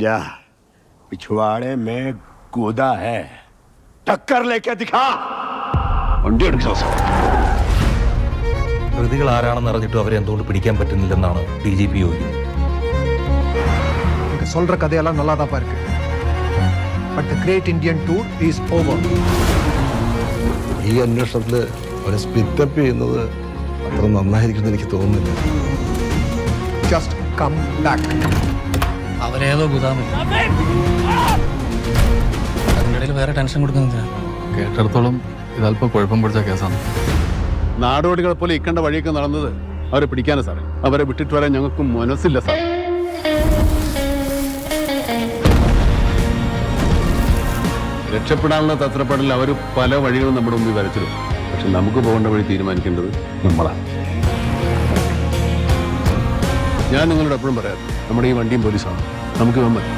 जा पिछवाड़े में गोदा है, टक्कर लेके दिखा. വണ്ടി എടുക്കാം സാർ. പ്രതികൾ ആരാണെന്ന് അറിഞ്ഞിട്ട് അവരെ എന്തുകൊണ്ട് പിടിക്കാൻ പറ്റുന്നില്ലെന്നാണ് DGP ചോദിക്കുന്നത്. சொல்ற கதையெல்லாம் நல்லா தான் இருக்கு. But the great Indian tour is over. ഈ അന്വേഷണത്തിൽ അവരെ സ്പ്ലിറ്റപ്പ് ചെയ്യുന്നത് അത്ര നന്നായിരിക്കുമെന്ന് എനിക്ക് തോന്നുന്നില്ല. Just come back. അവരേതോ ഗുദാമിൽ അതിനിടയിൽ വേറെ ടെൻഷൻ കൊടുക്കുന്നില്ല. കേട്ടിടത്തോളം ഇതല്പം കുഴപ്പം പിടിച്ച കേസാണ്. നാടോടികളെ പോലെ ഇക്കണ്ട വഴിയൊക്കെ നടന്നത് അവരെ പിടിക്കാനാ സാറേ. അവരെ വിട്ടിട്ട് വരാൻ ഞങ്ങൾക്ക് മനസ്സില്ല സാർ. രക്ഷപ്പെടാനുള്ള തത്രപ്പാടിൽ അവർ പല വഴികളും നമ്മുടെ മുമ്പിൽ വരച്ചിടും. പക്ഷെ നമുക്ക് പോകേണ്ട വഴി തീരുമാനിക്കേണ്ടത് നമ്മളാണ്. ഞാൻ നിങ്ങളോട് എപ്പോഴും പറയാം, നമ്മുടെ ഈ വണ്ടിയും പോലീസാണ്. നമുക്ക് ഇവൻ മതി.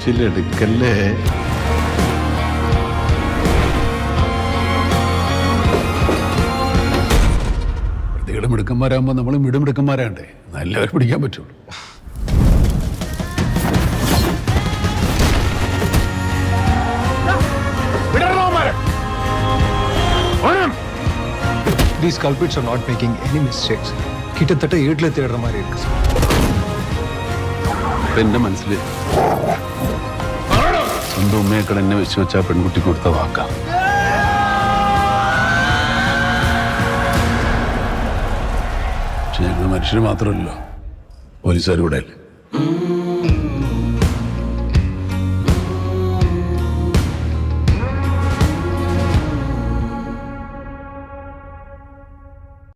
ചില്ലെടുക്കല്ലേ. പ്രതികളെ മിടുക്കന്മാരാകുമ്പോൾ നമ്മൾ മിടുമിടുക്കന്മാരാണ്ടേ, നല്ലവരെ പിടിക്കാൻ പറ്റുള്ളൂ. These culprits are not making any mistakes. கிட்டத்தட்ட ஏட்ல தேடுற மாதிரி இருக்கு சார். എന്റെ മനസ്സിൽ സ്വന്തം ഉമ്മയേക്കട എന്നെ വെച്ച് വെച്ചാൽ പെൺകുട്ടി കൊടുത്ത വാക്കാം. പക്ഷെ ഞങ്ങൾ മനുഷ്യർ മാത്രമല്ലോ, പോലീസുകാർ കൂടെ അല്ലേ.